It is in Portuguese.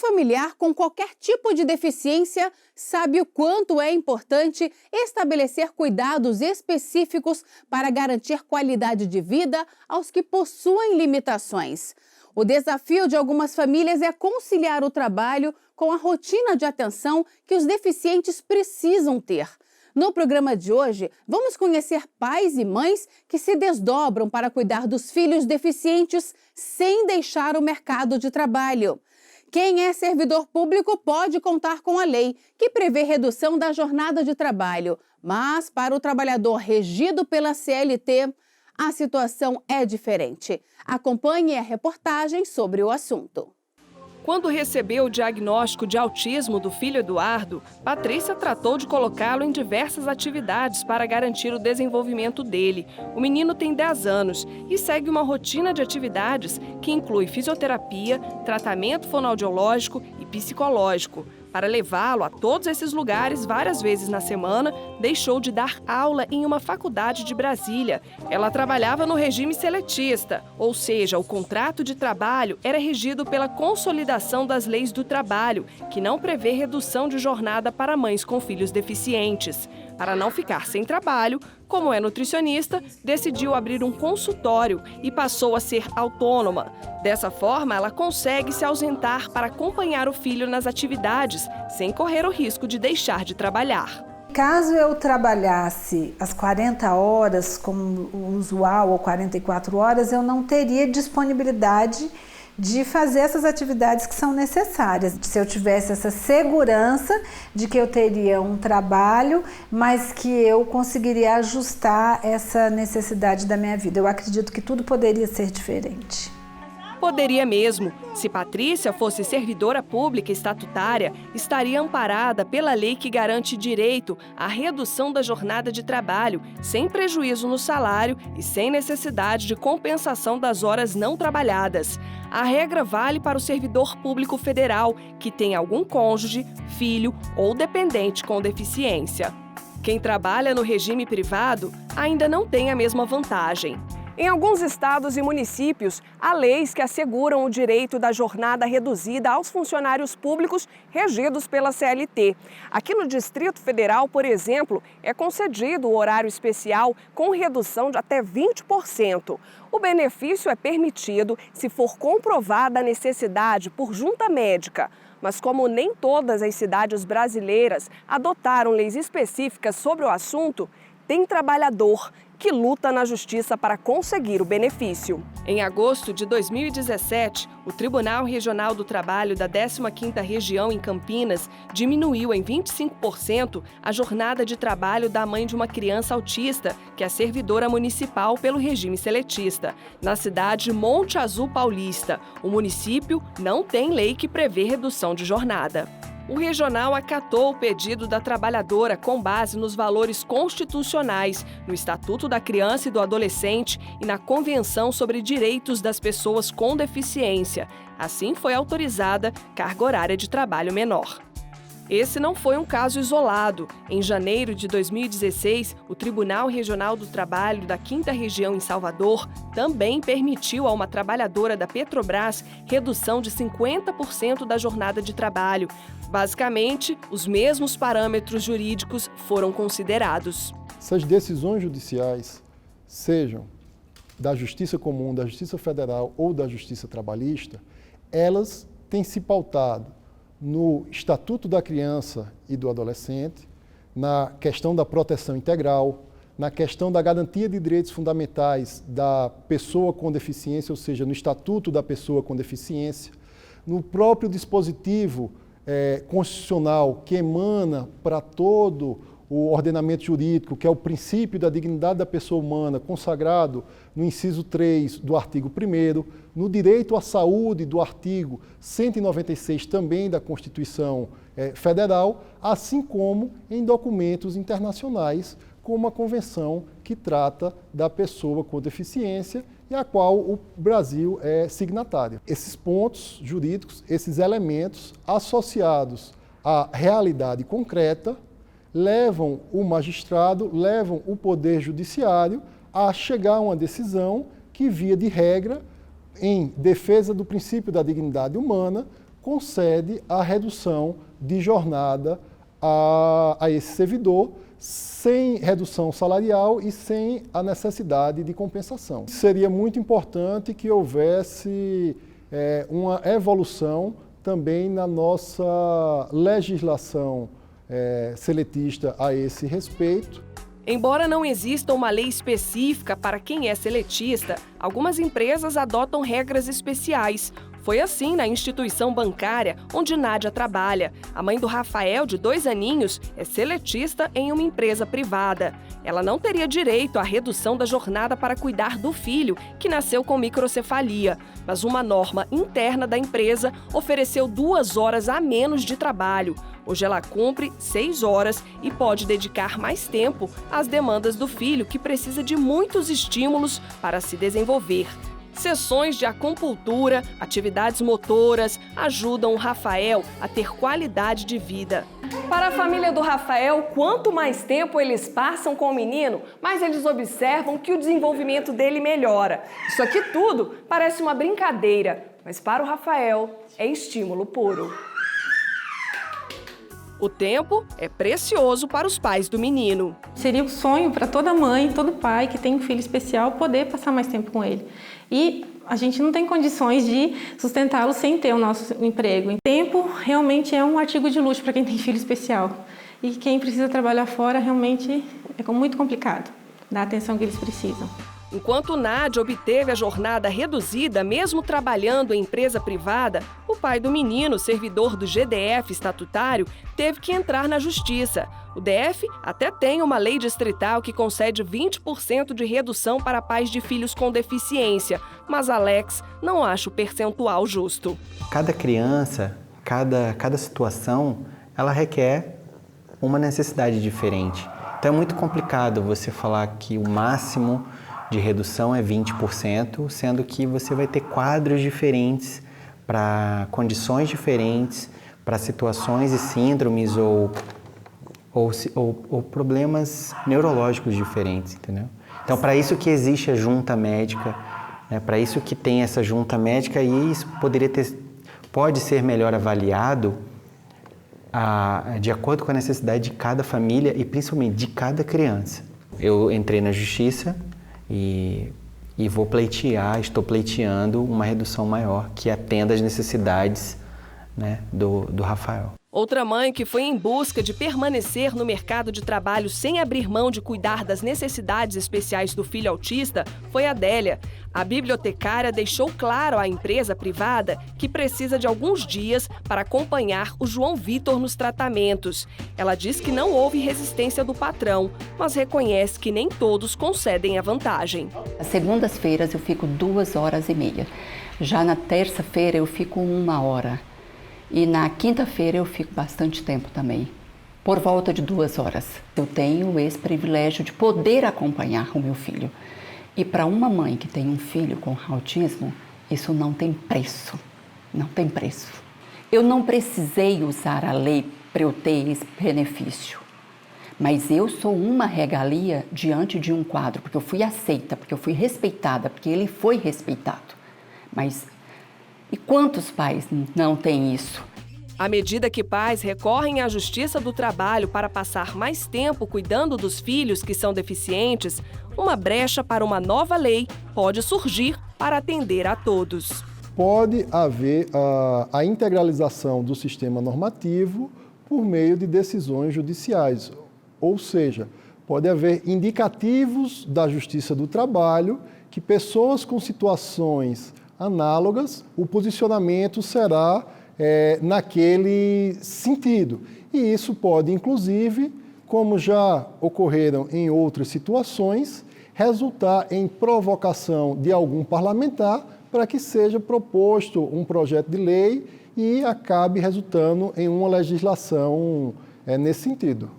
familiar com qualquer tipo de deficiência sabe o quanto é importante estabelecer cuidados específicos para garantir qualidade de vida aos que possuem limitações. O desafio de algumas famílias é conciliar o trabalho com a rotina de atenção que os deficientes precisam ter. No programa de hoje, vamos conhecer pais e mães que se desdobram para cuidar dos filhos deficientes sem deixar o mercado de trabalho. Quem é servidor público pode contar com a lei, que prevê redução da jornada de trabalho. Mas, para o trabalhador regido pela CLT, a situação é diferente. Acompanhe a reportagem sobre o assunto. Quando recebeu o diagnóstico de autismo do filho Eduardo, Patrícia tratou de colocá-lo em diversas atividades para garantir o desenvolvimento dele. O menino tem 10 anos e segue uma rotina de atividades que inclui fisioterapia, tratamento fonoaudiológico e psicológico. Para levá-lo a todos esses lugares várias vezes na semana, deixou de dar aula em uma faculdade de Brasília. Ela trabalhava no regime seletista, ou seja, o contrato de trabalho era regido pela consolidação das leis do trabalho, que não prevê redução de jornada para mães com filhos deficientes. Para não ficar sem trabalho, como é nutricionista, decidiu abrir um consultório e passou a ser autônoma. Dessa forma, ela consegue se ausentar para acompanhar o filho nas atividades, sem correr o risco de deixar de trabalhar. Caso eu trabalhasse as 40 horas, como o usual, ou 44 horas, eu não teria disponibilidade de fazer essas atividades que são necessárias. Se eu tivesse essa segurança de que eu teria um trabalho, mas que eu conseguiria ajustar essa necessidade da minha vida. Eu acredito que tudo poderia ser diferente. Poderia mesmo. Se Patrícia fosse servidora pública estatutária, estaria amparada pela lei que garante direito à redução da jornada de trabalho, sem prejuízo no salário e sem necessidade de compensação das horas não trabalhadas. A regra vale para o servidor público federal que tem algum cônjuge, filho ou dependente com deficiência. Quem trabalha no regime privado ainda não tem a mesma vantagem. Em alguns estados e municípios, há leis que asseguram o direito da jornada reduzida aos funcionários públicos regidos pela CLT. Aqui no Distrito Federal, por exemplo, é concedido o horário especial com redução de até 20%. O benefício é permitido se for comprovada a necessidade por junta médica. Mas como nem todas as cidades brasileiras adotaram leis específicas sobre o assunto, tem trabalhador que luta na justiça para conseguir o benefício. Em agosto de 2017, o Tribunal Regional do Trabalho da 15ª Região em Campinas diminuiu em 25% a jornada de trabalho da mãe de uma criança autista, que é servidora municipal pelo regime seletista. Na cidade de Monte Azul Paulista, o município não tem lei que prevê redução de jornada. O regional acatou o pedido da trabalhadora com base nos valores constitucionais, no Estatuto da Criança e do Adolescente e na Convenção sobre Direitos das Pessoas com Deficiência. Assim foi autorizada carga horária de trabalho menor. Esse não foi um caso isolado. Em janeiro de 2016, o Tribunal Regional do Trabalho da 5ª Região em Salvador também permitiu a uma trabalhadora da Petrobras redução de 50% da jornada de trabalho. Basicamente, os mesmos parâmetros jurídicos foram considerados. Essas decisões judiciais, sejam da Justiça Comum, da Justiça Federal ou da Justiça Trabalhista, elas têm se pautado no Estatuto da Criança e do Adolescente, na questão da proteção integral, na questão da garantia de direitos fundamentais da pessoa com deficiência, ou seja, no Estatuto da Pessoa com Deficiência, no próprio dispositivo constitucional que emana para todo o ordenamento jurídico, que é o princípio da dignidade da pessoa humana, consagrado no inciso 3 do artigo 1º, no direito à saúde do artigo 196 também da Constituição Federal, assim como em documentos internacionais, como a Convenção que trata da pessoa com deficiência e a qual o Brasil é signatário. Esses pontos jurídicos, esses elementos associados à realidade concreta, levam o magistrado, levam o Poder Judiciário a chegar a uma decisão que, via de regra, em defesa do princípio da dignidade humana, concede a redução de jornada a esse servidor, sem redução salarial e sem a necessidade de compensação. Seria muito importante que houvesse uma evolução também na nossa legislação seletista a esse respeito. Embora não exista uma lei específica para quem é seletista, algumas empresas adotam regras especiais. Foi assim na instituição bancária onde Nádia trabalha. A mãe do Rafael, de 2 aninhos, é seletista em uma empresa privada. Ela não teria direito à redução da jornada para cuidar do filho, que nasceu com microcefalia. Mas uma norma interna da empresa ofereceu 2 horas a menos de trabalho. Hoje ela cumpre 6 horas e pode dedicar mais tempo às demandas do filho, que precisa de muitos estímulos para se desenvolver. Sessões de acupuntura, atividades motoras ajudam o Rafael a ter qualidade de vida. Para a família do Rafael, quanto mais tempo eles passam com o menino, mais eles observam que o desenvolvimento dele melhora. Isso aqui tudo parece uma brincadeira, mas para o Rafael é estímulo puro. O tempo é precioso para os pais do menino. Seria um sonho para toda mãe, todo pai que tem um filho especial poder passar mais tempo com ele. E a gente não tem condições de sustentá-lo sem ter o nosso emprego. O tempo realmente é um artigo de luxo para quem tem filho especial. E quem precisa trabalhar fora realmente é muito complicado dar a atenção que eles precisam. Enquanto Nádia obteve a jornada reduzida, mesmo trabalhando em empresa privada, o pai do menino, servidor do GDF estatutário, teve que entrar na justiça. O DF até tem uma lei distrital que concede 20% de redução para pais de filhos com deficiência, mas Alex não acha o percentual justo. Cada criança, cada situação, ela requer uma necessidade diferente. Então é muito complicado você falar que o máximo de redução é 20%, sendo que você vai ter quadros diferentes para condições diferentes, para situações e síndromes ou problemas neurológicos diferentes, entendeu? Então, para isso que existe a junta médica, né? Para isso que tem essa junta médica, e isso pode ser melhor avaliado de acordo com a necessidade de cada família e principalmente de cada criança. Eu entrei na justiça e estou pleiteando uma redução maior que atenda às necessidades, né, do Rafael. Outra mãe que foi em busca de permanecer no mercado de trabalho sem abrir mão de cuidar das necessidades especiais do filho autista foi a Adélia. A bibliotecária deixou claro à empresa privada que precisa de alguns dias para acompanhar o João Vitor nos tratamentos. Ela diz que não houve resistência do patrão, mas reconhece que nem todos concedem a vantagem. Às segundas-feiras eu fico 2h30. Já na terça-feira eu fico 1 hora. E na quinta-feira eu fico bastante tempo também, por volta de 2 horas. Eu tenho esse privilégio de poder acompanhar o meu filho. E para uma mãe que tem um filho com autismo, isso não tem preço, não tem preço. Eu não precisei usar a lei para eu ter esse benefício, mas eu sou uma regalia diante de um quadro, porque eu fui aceita, porque eu fui respeitada, porque ele foi respeitado. Mas e quantos pais não têm isso? À medida que pais recorrem à Justiça do Trabalho para passar mais tempo cuidando dos filhos que são deficientes, uma brecha para uma nova lei pode surgir para atender a todos. Pode haver a integralização do sistema normativo por meio de decisões judiciais, ou seja, pode haver indicativos da Justiça do Trabalho que pessoas com situações análogas, o posicionamento será naquele sentido. E isso pode, inclusive, como já ocorreram em outras situações, resultar em provocação de algum parlamentar para que seja proposto um projeto de lei e acabe resultando em uma legislação nesse sentido.